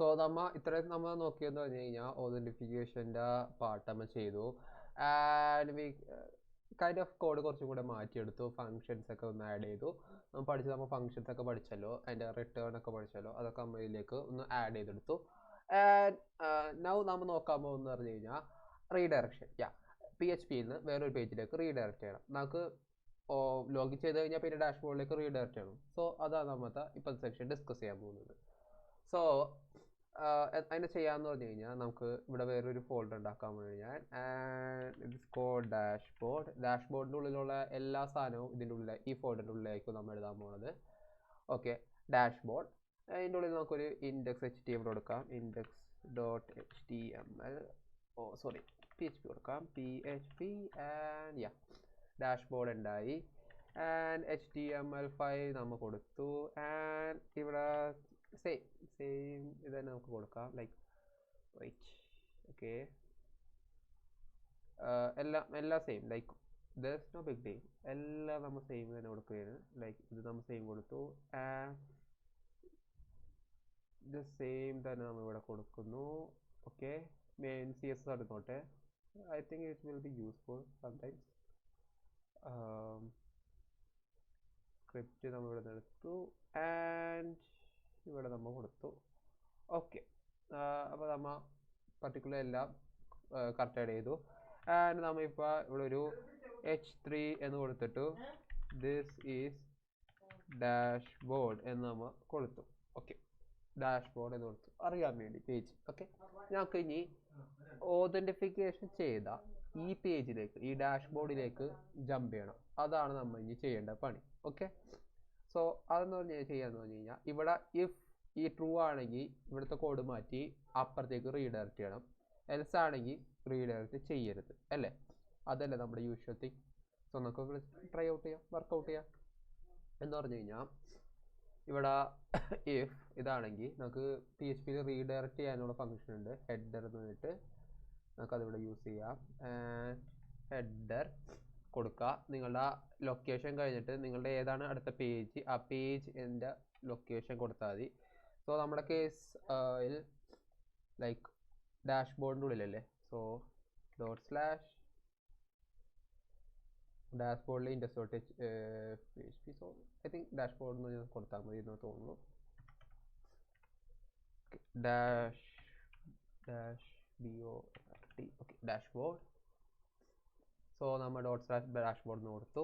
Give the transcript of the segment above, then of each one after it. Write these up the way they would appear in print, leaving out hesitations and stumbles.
So ഇത്രയും നമ്മൾ നോക്കിയെന്ന് പറഞ്ഞു കഴിഞ്ഞാൽ ഓതൻറ്റിഫിക്കേഷൻ്റെ പാർട്ട് നമ്മൾ ചെയ്തു. And we kind of code കുറച്ചും കൂടെ മാറ്റിയെടുത്തു. ഫങ്ഷൻസ് ഒക്കെ ഒന്ന് ആഡ് ചെയ്തു. നമ്മൾ ഫങ്ഷൻസ് ഒക്കെ പഠിച്ചല്ലോ, അതിൻ്റെ റിട്ടേൺ ഒക്കെ പഠിച്ചല്ലോ, അതൊക്കെ നമ്മൾ ഇതിലേക്ക് ഒന്ന് ആഡ് ചെയ്തെടുത്തു. ആൻഡ് നൗ നമ്മൾ നോക്കാൻ പോകുന്നത് പറഞ്ഞു കഴിഞ്ഞാൽ റീഡയറക്ഷൻ. PHP യിൽ നിന്ന് വേറൊരു പേജിലേക്ക് റീഡയറക്റ്റ് ചെയ്യണം. നമുക്ക് ലോഗിൻ ചെയ്ത് കഴിഞ്ഞാൽ പിന്നെ ഡാഷ്ബോർഡിലേക്ക് റീഡയറക്റ്റ് ചെയ്യണം. സോ അതാണ് നമ്മൾ ഇപ്പോഴത്തെ സെക്ഷൻ ഡിസ്കസ് ചെയ്യാൻ പോകുന്നത്. സോ അതിനെ ചെയ്യാമെന്ന് പറഞ്ഞു കഴിഞ്ഞാൽ നമുക്ക് ഇവിടെ വേറൊരു ഫോൾഡർ ഉണ്ടാക്കാൻ പറഞ്ഞു കഴിഞ്ഞാൽ ഇറ്റ്സ് കോൾഡ് ഡാഷ്ബോർഡ്. ഡാഷ്ബോർഡിൻ്റെ ഉള്ളിലുള്ള എല്ലാ സാധനവും ഇതിൻ്റെ ഉള്ളിൽ ഈ ഫോൾഡറിൻ്റെ ഉള്ളിലായിരിക്കും നമ്മൾ എഴുതാൻ പോകുന്നത്. Okay, dashboard. അതിൻ്റെ ഉള്ളിൽ നമുക്കൊരു index.html കൊടുക്കാം. index.html PHP കൊടുക്കാം. PHP ആൻഡ് ഡാഷ്ബോർഡ് ഉണ്ടായി. ആൻഡ് HTML5 നമ്മൾ കൊടുത്തു. ആൻഡ് ഇവിടെ സെയിം ഇത് തന്നെ നമുക്ക് കൊടുക്കാം. ലൈക്ക് ഓക്കെ, എല്ലാം same. Like there's no big deal. എല്ലാം നമ്മൾ സെയിം തന്നെ കൊടുക്കുകയാണ്. ലൈക്ക് ഇത് നമ്മൾ സെയിം കൊടുത്തു. ഇത് സെയിം തന്നെ നമ്മൾ ഇവിടെ കൊടുക്കുന്നു. ഓക്കെ, മെയിൻ CSS എടുത്തോട്ടെ. I think it will be useful sometimes. Script നമ്മൾ ഇവിടെ എടുത്തു ആൻഡ് ഇവിടെ നമ്മൾ കൊടുത്തു. ഓക്കെ, അപ്പോൾ നമ്മൾ പർട്ടിക്കുലർ എല്ലാം കറക്റ്റ് ആഡ് ചെയ്തു. ആൻഡ് നമ്മൾ ഇപ്പോൾ ഇവിടെ ഒരു H3 എന്ന് കൊടുത്തിട്ട് ദിസ് ഈസ് ഡാഷ്ബോർഡ് എന്ന് നമ്മൾ കൊടുത്തു. ഓക്കെ, ഡാഷ്ബോർഡ് എന്ന് കൊടുത്തു അറിയാൻ വേണ്ടി പേജ്. ഓക്കെ, ഞങ്ങൾക്ക് ഇനി ഓതൻറ്റിഫിക്കേഷൻ ചെയ്ത ഈ പേജിലേക്ക്, ഈ ഡാഷ്ബോർഡിലേക്ക് ജമ്പ് ചെയ്യണം. അതാണ് നമ്മൾ ഇനി ചെയ്യേണ്ട പണി. ഓക്കെ, സോ അതെന്ന് ചെയ്യാന്ന് പറഞ്ഞു കഴിഞ്ഞാൽ ഇവിടെ ഇഫ് ഈ ട്രൂ ആണെങ്കിൽ ഇവിടുത്തെ കോഡ് മാറ്റി അപ്പുറത്തേക്ക് റീഡയറക്റ്റ് ചെയ്യണം. എൽസ് ആണെങ്കിൽ റീഡയറക്റ്റ് ചെയ്യരുത്, അല്ലേ? അതല്ലേ നമ്മുടെ യൂഷ്വൽ തിങ്. സോ നമുക്ക് ട്രൈ ഔട്ട് ചെയ്യാം, വർക്കൗട്ട് ചെയ്യാം. എന്ന് പറഞ്ഞു കഴിഞ്ഞാൽ ഇവിടെ ഇഫ് ഇതാണെങ്കിൽ നമുക്ക് PHP റീഡയറക്റ്റ് ചെയ്യാനുള്ള ഫംഗ്ഷൻ ഉണ്ട്, ഹെഡർ എന്ന് പറഞ്ഞിട്ട്. നമുക്കതിവിടെ യൂസ് ചെയ്യാം. ഹെഡർ കൊടുക്കുക. നിങ്ങളുടെ ലൊക്കേഷൻ കഴിഞ്ഞിട്ട് നിങ്ങളുടെ ഏതാണ് അടുത്ത പേജ്, ആ പേജിൻ്റെ ലൊക്കേഷൻ കൊടുത്താൽ മതി. സോ നമ്മുടെ കേസ് ലൈക്ക് ഡാഷ്ബോർഡിൻ്റെ ഉള്ളിലല്ലേ. സോ // ഡാഷ്ബോർഡിൽ index.php. So I think dashboard എന്ന് കൊടുത്താൽ മതി എന്ന് തോന്നുന്നു. BORD. Okay, dashboard. സോ നമ്മൾ // ഡാഷ്ബോർഡ് എന്ന് കൊടുത്തു.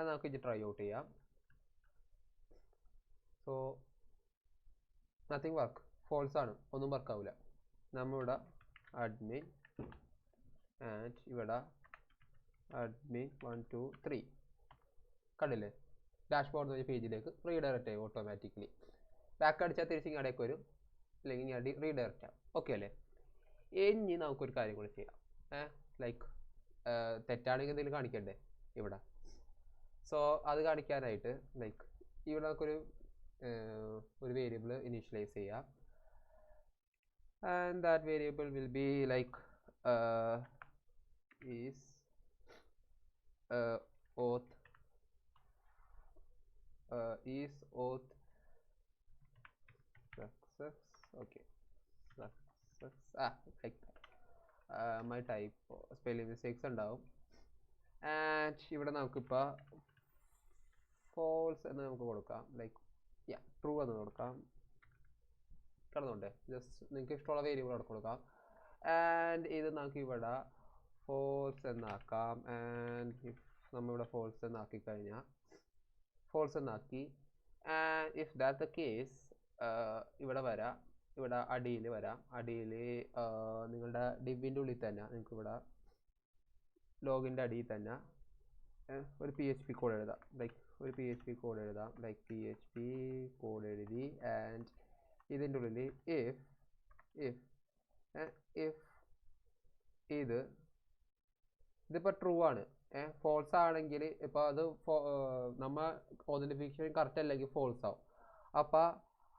നമുക്ക് ഇത് ട്രൈ ഔട്ട് ചെയ്യാം. സോ നത്തിങ് വർക്ക്, ഫോൾസ് ആണ്, ഒന്നും വർക്കാവില്ല. നമ്മളിവിടെ അഡ്മിൻ ആൻഡ് ഇവിടെ admin 1 2 3 കണ്ടില്ലേ? ഡാഷ്ബോർഡ് എന്ന് പറഞ്ഞ പേജിലേക്ക് റീഡയറക്റ്റ് ചെയ്യും ഓട്ടോമാറ്റിക്കലി. ബാക്ക് അടിച്ചാൽ തിരിച്ചിങ്ങടേക്ക് വരും, അല്ലെങ്കിൽ ഞാൻ റീഡയറക്റ്റ് ആവും. ഓക്കെ അല്ലേ? ഇനി നമുക്കൊരു കാര്യം കൂടി ചെയ്യാം. ലൈക്ക് തെറ്റാണെങ്കിൽ എന്തെങ്കിലും കാണിക്കണ്ടേ ഇവിടെ? സോ അത് കാണിക്കാനായിട്ട് ലൈക്ക് ഇവിടെ നമുക്കൊരു വേരിയബിൾ ഇനീഷ്യലൈസ് ചെയ്യാം. And that variable will be like is auth success. Okay, success. Like that. My type spelling mistakes ഉണ്ടാവും. ആൻഡ് ഇവിടെ നമുക്കിപ്പോൾ ഫോൾസ് എന്ന് നമുക്ക് കൊടുക്കാം. ലൈക്ക് ട്രൂ എന്ന് കൊടുക്കാം. കിടന്നുണ്ടേ, ജസ്റ്റ് നിങ്ങൾക്ക് ഇഷ്ടമുള്ള വേരിയബിൾ അവിടെ കൊടുക്കാം. ആൻഡ് ഇത് നമുക്ക് ഇവിടെ ഫോൾസ് എന്നാക്കാം. ആൻഡ് ഇഫ് നമ്മളിവിടെ ഫോൾസ് എന്നാക്കി കഴിഞ്ഞാൽ ഫോൾസ് എന്നാക്കി. And if that the case ഇവിടെ വരാം, ഇവിടെ അടിയിൽ വരാം. അടിയിൽ നിങ്ങളുടെ ഡിവിൻ്റെ ഉള്ളിൽ തന്നെ നിങ്ങൾക്ക് ഇവിടെ ലോഗിൻ്റെ അടിയിൽ തന്നെ ഒരു PHP കോഡ് എഴുതാം. ലൈക്ക് ഒരു PHP കോഡ് എഴുതാം. ലൈക്ക് PHP കോഡ് എഴുതി. ആൻഡ് ഇതിൻ്റെ ഉള്ളിൽ ഇഫ് ഇതിപ്പോൾ ട്രൂ ആണ്, ഫോൾസ് ആണെങ്കിൽ ഇപ്പോൾ അത് നമ്മൾ ഓതൻറ്റിഫിക്കേഷൻ കറക്റ്റ് അല്ലെങ്കിൽ ഫോൾസ് ആവും. അപ്പോൾ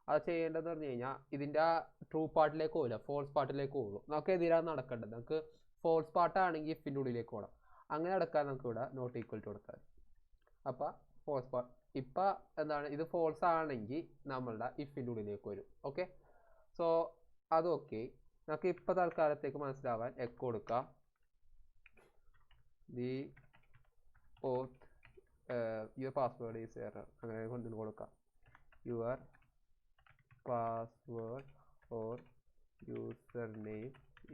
അത് ചെയ്യേണ്ടതെന്ന് പറഞ്ഞു കഴിഞ്ഞാൽ ഇതിൻ്റെ ട്രൂ പാർട്ടിലേക്ക് പോകില്ല, ഫോൾസ് പാർട്ടിലേക്ക് പോകുള്ളൂ. നമുക്ക് എതിരാണ് നടക്കേണ്ടത്. നമുക്ക് ഫോൾസ് പാർട്ടാണെങ്കിൽ ഇഫിൻ്റെ ഉള്ളിലേക്ക് പോകണം. അങ്ങനെ നടക്കാൻ നമുക്ക് ഇവിടെ നോട്ട് ഈക്വൽ ടു കൊടുത്താൽ. അപ്പോൾ ഫോൾസ് പാർട്ട് ഇപ്പം എന്താണ്, ഇത് ഫോൾസ് ആണെങ്കിൽ നമ്മളുടെ ഇഫിൻ്റെ ഉള്ളിലേക്ക് വരും. ഓക്കെ, സോ അതൊക്കെ നമുക്ക് ഇപ്പൊ തൽക്കാലത്തേക്ക് മനസ്സിലാവാൻ എക്കോ കൊടുക്കാം the auth your password is error അങ്ങനെ കൊണ്ട് കൊടുക്കാം your password or user name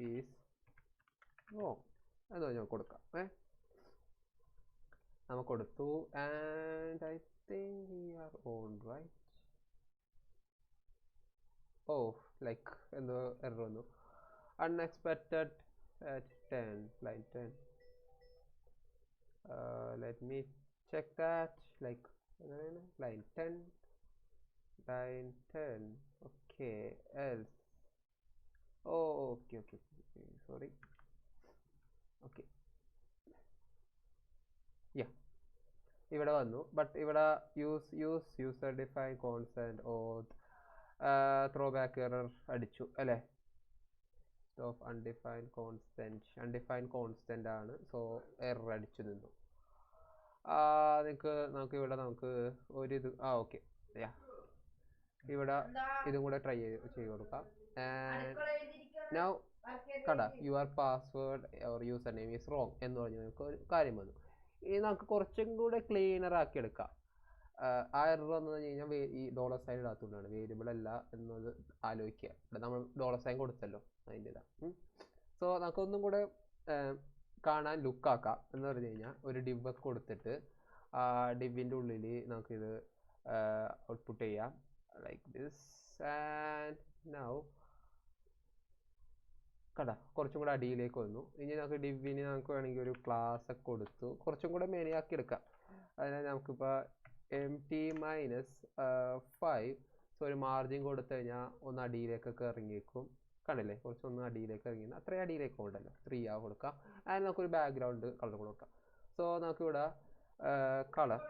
is wrong എന്ന് ഞാൻ കൊടുക്കാം നമ്മൾ കൊടുത്തു and I think we are on right oh like എന്തോ എറർ വന്നു unexpected at 10 line 10 let me check that like line 10 line 10 okay else oh okay sorry okay yeah ഇവിടെ വന്നു but ഇവിടെ യൂസ് യൂസർ ഡിഫൈൻ കോൺസ്റ്റന്റ് ഓത്ത് throw back error അടിച്ചു അല്ലേ of undefined constant ആണ് so error അടിച്ചു നിന്നു നമുക്ക് ഒരു ഇത് ഓക്കെ ഇവിടെ ഇതും കൂടെ ട്രൈ ചെയ്ത് കൊടുക്കാം നൗ കണ്ട your password or user name is wrong എന്ന് പറഞ്ഞ് നമുക്ക് ഒരു കാര്യം വന്നു ഇനി നമുക്ക് കുറച്ചും കൂടെ ക്ലീനർ ആക്കി എടുക്കാം ആ എറർ വന്നു കഴിഞ്ഞാൽ ഈ ഡോളർ സൈൻ ഇടാത്തതുകൊണ്ടാണ് വേരിയബിൾ അല്ല എന്നത് ആലോചിക്കുക ഇവിടെ നമ്മൾ ഡോളർ സൈൻ കൊടുത്തല്ലോ അതിൻ്റെ ഇതാ സോ നമുക്കൊന്നും കൂടെ കാണാൻ ലുക്കാക്കാം എന്ന് പറഞ്ഞു കഴിഞ്ഞാൽ ഒരു ഡിവ് ഒക്കെ കൊടുത്തിട്ട് ആ ഡിവിൻ്റെ ഉള്ളിൽ നമുക്കിത് ഔട്ട്പുട്ട് ചെയ്യാം ലൈക്ക് ദിസ് ആൻഡ് നൗ കട കുറച്ചും കൂടെ അടിയിലേക്ക് വന്നു ഇനി നമുക്ക് ഡിവിന് നമുക്ക് വേണമെങ്കിൽ ഒരു ക്ലാസ് ഒക്കെ കൊടുത്തു കുറച്ചും കൂടെ മെനിയാക്കി എടുക്കാം അതിനാൽ നമുക്കിപ്പോൾ -5 സോ ഒരു മാർജിൻ കൊടുത്തു കഴിഞ്ഞാൽ ഒന്ന് അടിയിലേക്കൊക്കെ ഇറങ്ങിയേക്കും കണ്ടില്ലേ കുറച്ചൊന്ന് അടിയിലേക്ക് ഇറങ്ങി അത്രയും അടിയിലേക്ക് ഉണ്ടല്ലോ 3 കൊടുക്കാം അതിന് നമുക്കൊരു ബാക്ക്ഗ്രൗണ്ട് കളർ കൊടുക്കാം സോ നമുക്കിവിടെ കളർ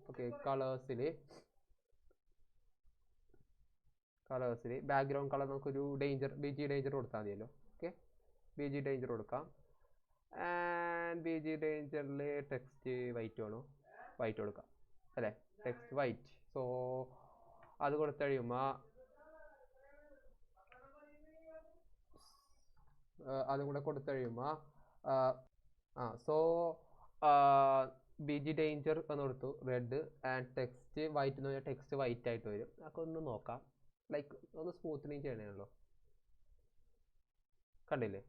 ഓക്കെ കളേഴ്സിൽ ബാക്ക്ഗ്രൗണ്ട് കളർ നമുക്കൊരു BG ഡേഞ്ചർ കൊടുത്താൽ മതിയല്ലോ ഓക്കെ BG ഡേഞ്ചർ കൊടുക്കാം ആൻഡ് BG ഡേഞ്ചറിൽ ടെക്സ്റ്റ് വൈറ്റ് വേണോ വൈറ്റ് കൊടുക്കാം അല്ലേ ടെക്സ്റ്റ് വൈറ്റ് സോ അത് കൊടുത്തു കഴിയുമ്പോൾ അതും കൂടെ കൊടുത്തു കഴിയുമ്പോൾ സോ BG ഡേഞ്ചർ എന്ന് കൊടുത്തു റെഡ് ആൻഡ് ടെക്സ്റ്റ് വൈറ്റ് എന്ന് പറഞ്ഞാൽ ടെക്സ്റ്റ് വൈറ്റ് ആയിട്ട് വരും അതൊക്കെ ഒന്ന് നോക്കാം ലൈക്ക് ഒന്ന് സ്മൂത്തനിങ് ചെയ്യണമല്ലോ കണ്ടില്ലേ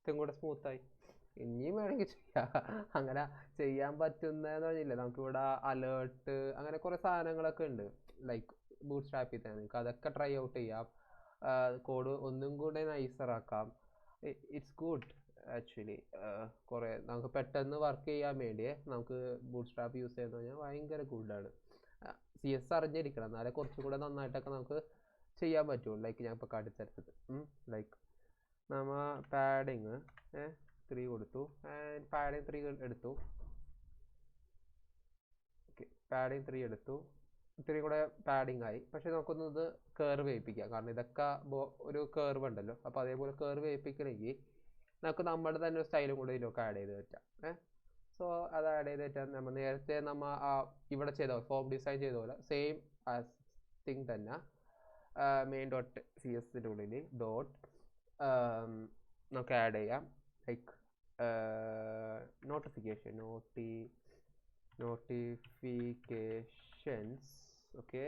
ഇതും കൂടെ സ്മൂത്തായി ഇനിയും വേണമെങ്കിൽ ചെയ്യാം അങ്ങനെ ചെയ്യാൻ പറ്റുന്നതെന്ന് പറഞ്ഞില്ലേ നമുക്കിവിടെ അലേർട്ട് അങ്ങനെ കുറേ സാധനങ്ങളൊക്കെ ഉണ്ട് ലൈക്ക് ബൂട്ട് സ്ട്രാപ്പിൽ തന്നെ നിങ്ങൾക്ക് അതൊക്കെ ട്രൈ ഔട്ട് ചെയ്യാം കോഡ് ഒന്നും കൂടെ നൈസറാക്കാം ഇറ്റ്സ് ഗുഡ് ആക്ച്വലി കുറേ നമുക്ക് പെട്ടെന്ന് വർക്ക് ചെയ്യാൻ വേണ്ടിയേ നമുക്ക് ബൂട്ട് സ്ട്രാപ്പ് യൂസ് ചെയ്യുന്നത് പറഞ്ഞാൽ ഭയങ്കര ഗുഡാണ് CS അറിഞ്ഞിരിക്കണം എന്നാലേ കുറച്ചും കൂടെ നന്നായിട്ടൊക്കെ നമുക്ക് ചെയ്യാൻ പറ്റുള്ളൂ ലൈക്ക് ഞാൻ ഇപ്പോൾ കാട്ടിത്തരുന്നത് ലൈക്ക് നമ്മൾ പാഡിങ് 3 കൊടുത്തു ആൻഡ് പാഡിങ് 3 എടുത്തു ഓക്കെ പാഡിങ് 3 എടുത്തു ഇത്തിരി കൂടെ പാഡിങ് ആയി പക്ഷെ നമുക്കൊന്ന് ഇത് കർവ് ചെയ്യിപ്പിക്കാം കാരണം ഇതൊക്കെ ഒരു കർവ് ഉണ്ടല്ലോ അപ്പോൾ അതേപോലെ കർവ് ചെയ്യിപ്പിക്കണമെങ്കിൽ നമുക്ക് നമ്മുടെ തന്നെ സ്റ്റൈലും കൂടെ ഇതിലൊക്കെ ആഡ് ചെയ്ത് പറ്റാം സോ അത് ആഡ് ചെയ്ത് പറ്റാൻ നമ്മൾ നേരത്തെ ഇവിടെ ചെയ്ത ഫോം ഡിസൈൻ ചെയ്ത പോലെ സെയിം ആസ് തിങ് തന്നെ main.cs ഉള്ളിൽ ഡോട്ട് നമുക്ക് ആഡ് ചെയ്യാം like notifications okay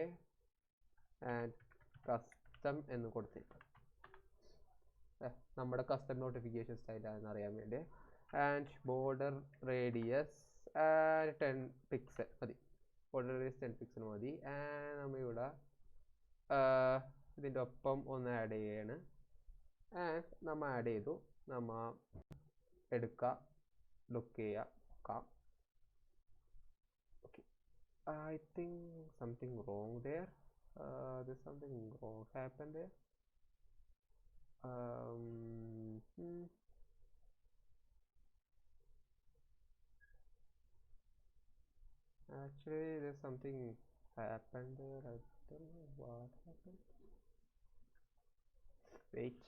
and custom എന്ന് കൊടുത്തിട്ട് നമ്മുടെ കസ്റ്റം നോട്ടിഫിക്കേഷൻ സ്റ്റൈലാണെന്ന് അറിയാൻ വേണ്ടി ആൻഡ് ബോർഡർ റേഡിയസ് 10 പിക്സൽ മതി ബോർഡർ റേഡിയസ് 10 പിക്സൽ മതി ആൻഡ് നമ്മൾ ഇവിടെ ഇതിൻ്റെ ഒപ്പം ഒന്ന് ആഡ് ചെയ്യാണ് ആൻഡ് നമ്മൾ ആഡ് ചെയ്തു നമ്മൾ എടുക്കുക ലുക്ക് ചെയ്യുക നോക്കാം okay I think something wrong there there's something wrong happened there actually there's something happened there I don't know what happened wait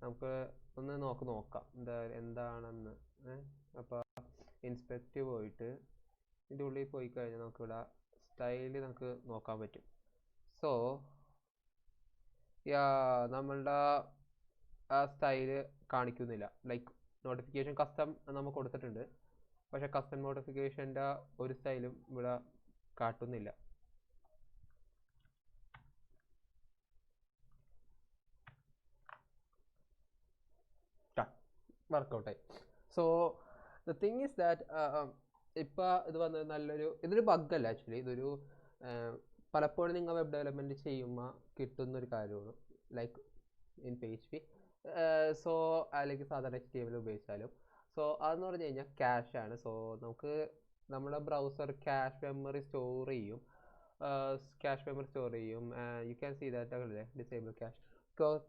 നമുക്ക് ഒന്ന് നോക്കാം എന്താണെന്ന് അപ്പോൾ ഇൻസ്പെക്റ്റ് പോയിട്ട് ഇതിൻ്റെ ഉള്ളിൽ പോയി കഴിഞ്ഞാൽ നമുക്കിവിടെ സ്റ്റൈല് നമുക്ക് നോക്കാൻ പറ്റും സോ നമ്മളുടെ ആ സ്റ്റൈല് കാണിക്കുന്നില്ല. ലൈക്ക് നോട്ടിഫിക്കേഷൻ കസ്റ്റം നമ്മൾ കൊടുത്തിട്ടുണ്ട്, പക്ഷെ കസ്റ്റം നോട്ടിഫിക്കേഷൻ്റെ ഒരു സ്റ്റൈലും ഇവിടെ കാട്ടുന്നില്ല. വർക്കൗട്ടായി. So the thing is that ഇപ്പം ഇത് വന്നത് ഇതൊരു ബഗ്ഗല്ല ആക്ച്വലി, ഇതൊരു പലപ്പോഴും നിങ്ങൾ വെബ് ഡെവലപ്മെൻറ്റ് ചെയ്യുമ്പോൾ കിട്ടുന്നൊരു കാര്യമാണ്. ലൈക്ക് ഇൻ PHP, സോ അല്ലെങ്കിൽ സാധാരണ HTML ഉപയോഗിച്ചാലും. സോ അതെന്ന് പറഞ്ഞു കഴിഞ്ഞാൽ ക്യാഷാണ്. സോ നമുക്ക് നമ്മുടെ ബ്രൗസർ ക്യാഷ് മെമ്മറി സ്റ്റോർ ചെയ്യും. യു ക്യാൻ സീ ദാറ്റ് അല്ലേ, ഡിസേബിൾ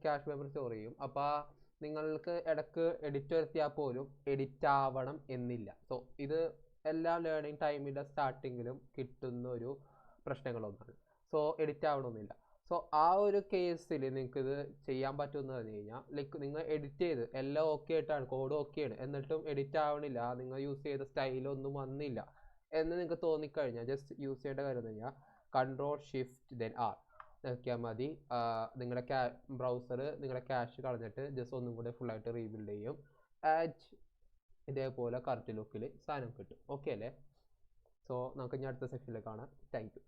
ക്യാഷ് മെമ്മറി സ്റ്റോർ ചെയ്യും. അപ്പോൾ നിങ്ങൾക്ക് ഇടയ്ക്ക് എഡിറ്റ് വരുത്തിയാൽ പോലും എഡിറ്റ് ആവണം എന്നില്ല. സോ ഇത് എല്ലാ ലേണിംഗ് ടൈമിൻ്റെ സ്റ്റാർട്ടിങ്ങിലും കിട്ടുന്ന ഒരു പ്രശ്നങ്ങളൊന്നാണ്. സോ എഡിറ്റ് ആവണമെന്നില്ല. സോ ആ ഒരു കേസിൽ നിങ്ങൾക്കിത് ചെയ്യാൻ പറ്റുമെന്ന് പറഞ്ഞു കഴിഞ്ഞാൽ, ലൈക്ക് നിങ്ങൾ എഡിറ്റ് ചെയ്ത് എല്ലാം ഓക്കെ ആയിട്ടാണ്, കോഡ് ഓക്കെയാണ്, എന്നിട്ടും എഡിറ്റ് ആവണില്ല, നിങ്ങൾ യൂസ് ചെയ്ത സ്റ്റൈലൊന്നും വന്നില്ല എന്ന് നിങ്ങൾക്ക് തോന്നിക്കഴിഞ്ഞാൽ ജസ്റ്റ് യൂസ് ചെയ്യേണ്ട കാര്യം എന്ന് കഴിഞ്ഞാൽ Ctrl+Shift+R നോക്കിയാൽ മതി. നിങ്ങളുടെ ബ്രൗസർ നിങ്ങളുടെ ക്യാഷ് കളഞ്ഞിട്ട് ജസ്റ്റ് ഒന്നും കൂടെ ഫുള്ളായിട്ട് റീബിൽഡ് ചെയ്യും. ഇതേപോലെ കറക്റ്റ് ലുക്കിൽ സാധനം കിട്ടും. ഓക്കെ അല്ലേ? സോ നമുക്ക് ഇനി അടുത്ത സെക്ഷനിൽ കാണാം. Thank you.